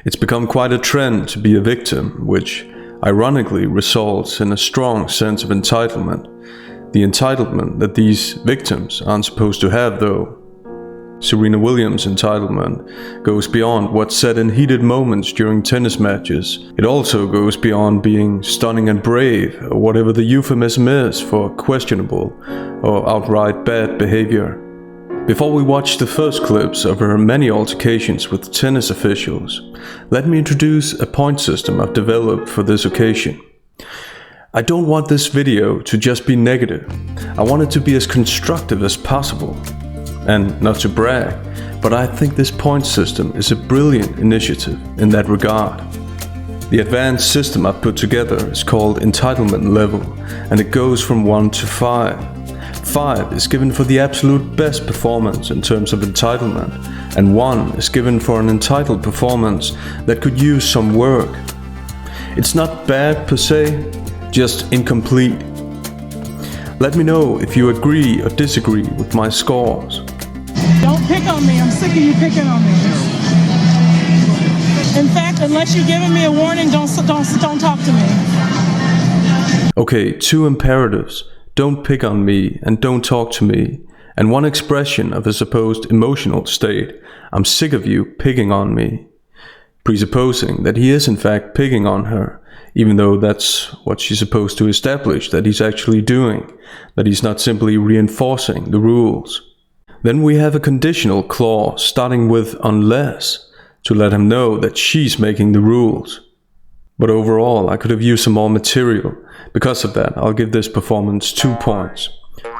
It's become quite a trend to be a victim, which ironically results in a strong sense of entitlement. The entitlement that these victims aren't supposed to have, though. Serena Williams' entitlement goes beyond what's said in heated moments during tennis matches. It also goes beyond being stunning and brave, or whatever the euphemism is for questionable or outright bad behavior. Before we watch the first clips of her many altercations with tennis officials, let me introduce a point system I've developed for this occasion. I don't want this video to just be negative. I want it to be as constructive as possible. And not to brag, but I think this point system is a brilliant initiative in that regard. The advanced system I've put together is called Entitlement Level, and it goes from 1 to 5. 5 is given for the absolute best performance in terms of entitlement, and 1 is given for an entitled performance that could use some work. It's not bad per se, just incomplete. Let me know if you agree or disagree with my scores. Don't pick on me, I'm sick of you picking on me. In fact, unless you're giving me a warning, don't talk to me. Okay, 2 imperatives. Don't pick on me and don't talk to me, and 1 expression of a supposed emotional state. I'm sick of you picking on me. Presupposing that he is in fact picking on her, even though that's what she's supposed to establish that he's actually doing, that he's not simply reinforcing the rules. Then we have a conditional clause starting with unless, to let him know that she's making the rules. But overall, I could have used some more material. Because of that, I'll give this performance 2 points.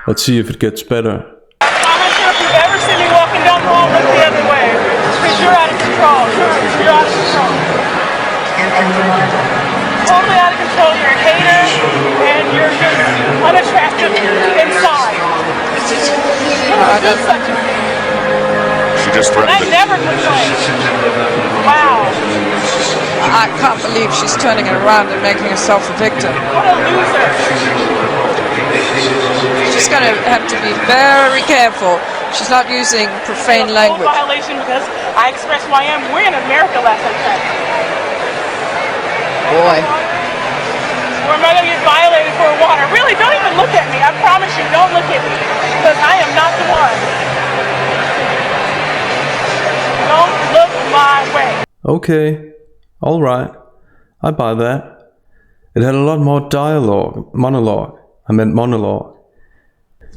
Let's see if it gets better. I'm not sure if you've ever seen me walking down the hall, look the other way. Because you're out of control. You're out of control. Totally out of control. You're a hater, and you're just unattractive inside. You're just such a hater. She just threatened I never complain. Wow. I can't believe she's turning it around and making herself a victim. What a loser. She's going to have to be very careful. She's not using profane language. Violation because I expressed who I am. We're in America last time. Boy. Or am I going to get violated for water? Really, don't even look at me. I promise you, don't look at me. Because I am not the one. Don't look my way. Okay, alright, I buy that. It had a lot more monologue.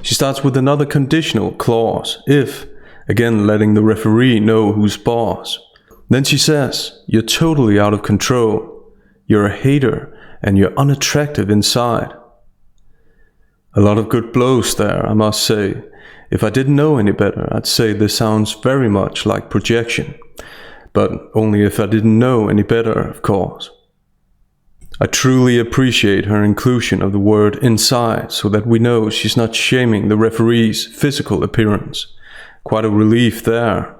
She starts with another conditional clause, if, again letting the referee know who's boss. Then she says, you're totally out of control. You're a hater and you're unattractive inside. A lot of good blows there, I must say. If I didn't know any better, I'd say this sounds very much like projection. But only if I didn't know any better, of course. I truly appreciate her inclusion of the word inside so that we know she's not shaming the referee's physical appearance. Quite a relief there.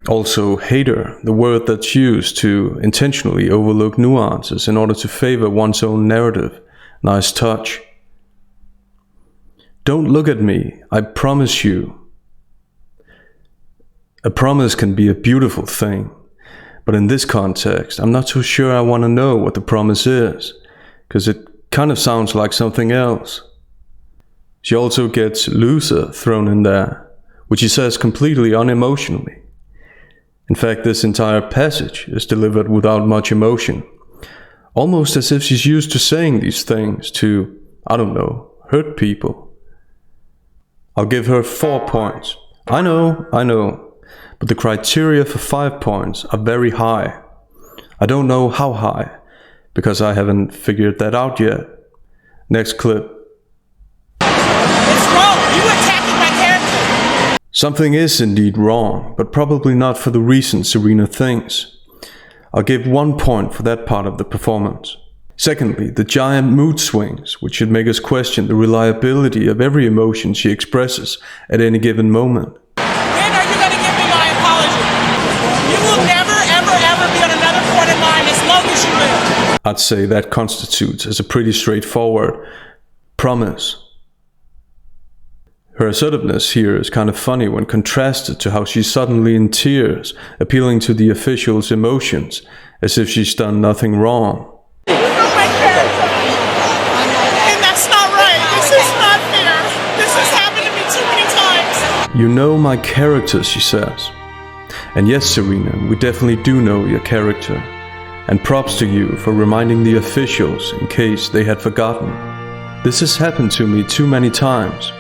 Also, hater, the word that's used to intentionally overlook nuances in order to favor one's own narrative. Nice touch. Don't look at me, I promise you. A promise can be a beautiful thing. But in this context, I'm not so sure I want to know what the promise is, because it kind of sounds like something else. She also gets loser thrown in there, which she says completely unemotionally. In fact, this entire passage is delivered without much emotion, almost as if she's used to saying these things to, I don't know, hurt people. I'll give her 4 points. I know. But the criteria for 5 points are very high. I don't know how high, because I haven't figured that out yet. Next clip. It's wrong. You attacking my character. Something is indeed wrong, but probably not for the reason Serena thinks. I'll give 1 point for that part of the performance. Secondly, the giant mood swings, which should make us question the reliability of every emotion she expresses at any given moment. I'd say that constitutes as a pretty straightforward promise. Her assertiveness here is kind of funny when contrasted to how she's suddenly in tears, appealing to the official's emotions, as if she's done nothing wrong. You know my character. And that's not right. This is not fair. This has happened to me too many times. You know my character, she says. And yes, Serena, we definitely do know your character. And props to you for reminding the officials in case they had forgotten. This has happened to me too many times.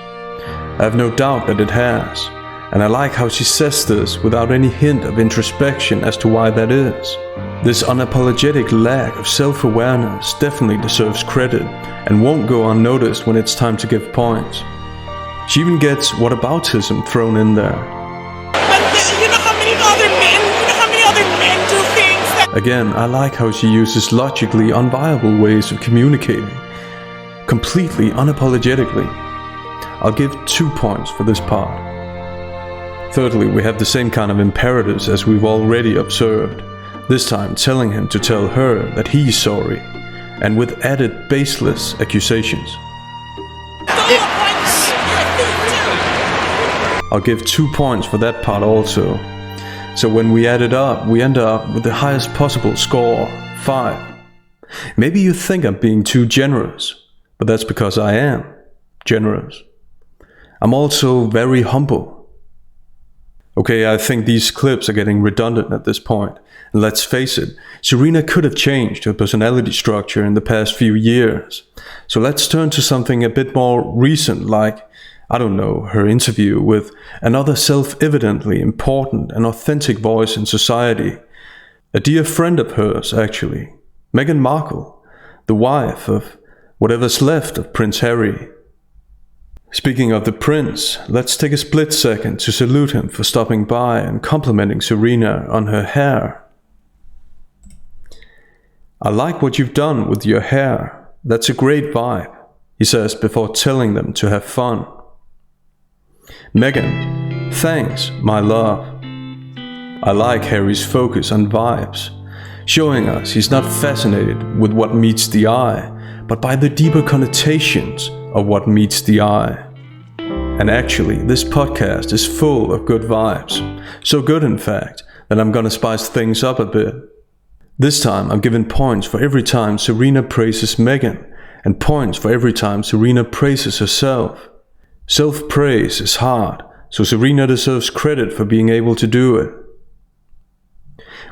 I have no doubt that it has. And I like how she says this without any hint of introspection as to why that is. This unapologetic lack of self-awareness definitely deserves credit and won't go unnoticed when it's time to give points. She even gets whataboutism thrown in there. But you know how many other men do things that... Again, I like how she uses logically unviable ways of communicating, completely unapologetically. I'll give 2 points for this part. Thirdly, we have the same kind of imperatives as we've already observed, this time telling him to tell her that he's sorry, and with added baseless accusations. I'll give 2 points for that part also. So when we add it up, we end up with the highest possible score, 5. Maybe you think I'm being too generous, but that's because I am generous. I'm also very humble. Okay, I think these clips are getting redundant at this point. And let's face it, Serena could have changed her personality structure in the past few years. So let's turn to something a bit more recent, like, I don't know, her interview with another self-evidently important and authentic voice in society. A dear friend of hers, actually. Meghan Markle, the wife of whatever's left of Prince Harry. Speaking of the prince, let's take a split second to salute him for stopping by and complimenting Serena on her hair. I like what you've done with your hair. That's a great vibe, he says before telling them to have fun. Meghan, thanks, my love. I like Harry's focus on vibes, showing us he's not fascinated with what meets the eye, but by the deeper connotations of what meets the eye. And actually, this podcast is full of good vibes. So good, in fact, that I'm gonna spice things up a bit. This time, I'm giving points for every time Serena praises Meghan, and points for every time Serena praises herself. Self-praise is hard, so Serena deserves credit for being able to do it.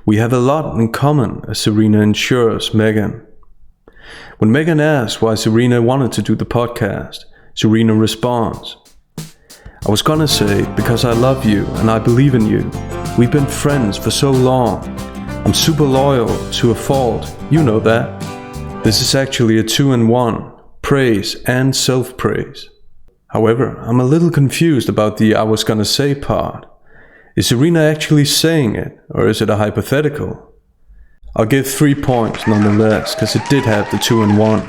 We have a lot in common, as Serena ensures Meghan. When Meghan asks why Serena wanted to do the podcast, Serena responds, I was gonna say, because I love you and I believe in you. We've been friends for so long. I'm super loyal to a fault, you know that. This is actually a 2-in-1, praise and self-praise. However, I'm a little confused about the I was gonna say part. Is Serena actually saying it, or is it a hypothetical? I'll give 3 points nonetheless, because it did have the 2-in-1.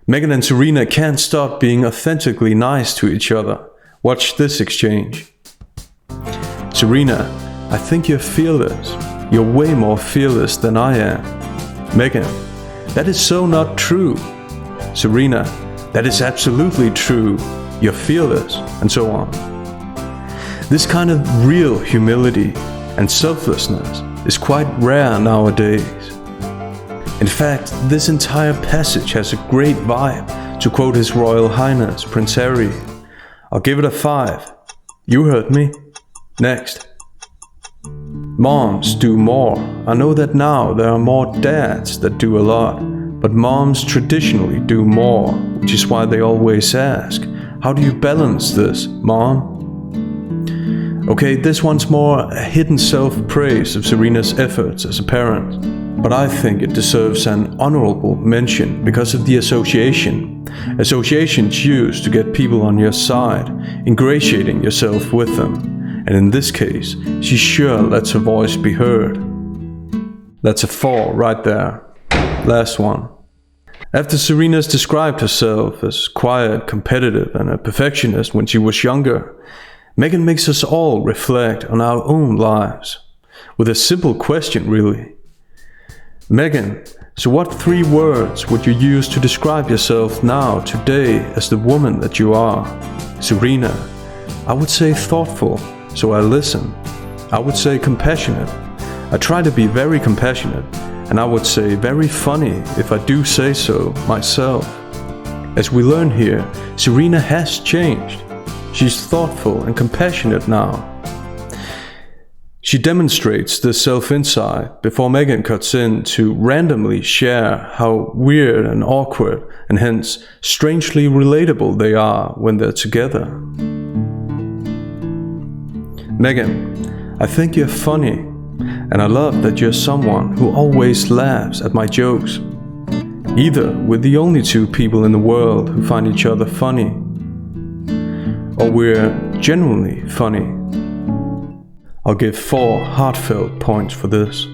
Meghan and Serena can't stop being authentically nice to each other. Watch this exchange. Serena, I think you're fearless. You're way more fearless than I am. Meghan, that is so not true. Serena, that is absolutely true. You're fearless, and so on. This kind of real humility and selflessness is quite rare nowadays. In fact, this entire passage has a great vibe, to quote His Royal Highness Prince Harry. I'll give it a 5. You heard me. Next. Moms do more. I know that now there are more dads that do a lot, but moms traditionally do more, which is why they always ask, how do you balance this, Mom? Okay, this one's more a hidden self-praise of Serena's efforts as a parent, but I think it deserves an honorable mention because of the association. Associations used to get people on your side, ingratiating yourself with them, and in this case, she sure lets her voice be heard. That's a 4 right there. Last one. After Serena's described herself as quiet, competitive, and a perfectionist when she was younger, Meghan makes us all reflect on our own lives, with a simple question really. Meghan, so what 3 words would you use to describe yourself now, today, as the woman that you are? Serena, I would say thoughtful, so I listen. I would say compassionate. I try to be very compassionate, and I would say very funny if I do say so myself. As we learn here, Serena has changed. She's thoughtful and compassionate now. She demonstrates this self-insight before Megan cuts in to randomly share how weird and awkward and hence strangely relatable they are when they're together. Megan, I think you're funny, and I love that you're someone who always laughs at my jokes. Either we're the only two people in the world who find each other funny, or we're genuinely funny. I'll give 4 heartfelt points for this.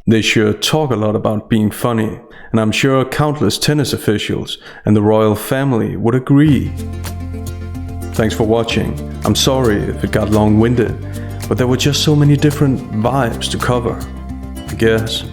They sure talk a lot about being funny, and I'm sure countless tennis officials and the royal family would agree. Thanks for watching. I'm sorry if it got long-winded, but there were just so many different vibes to cover, I guess.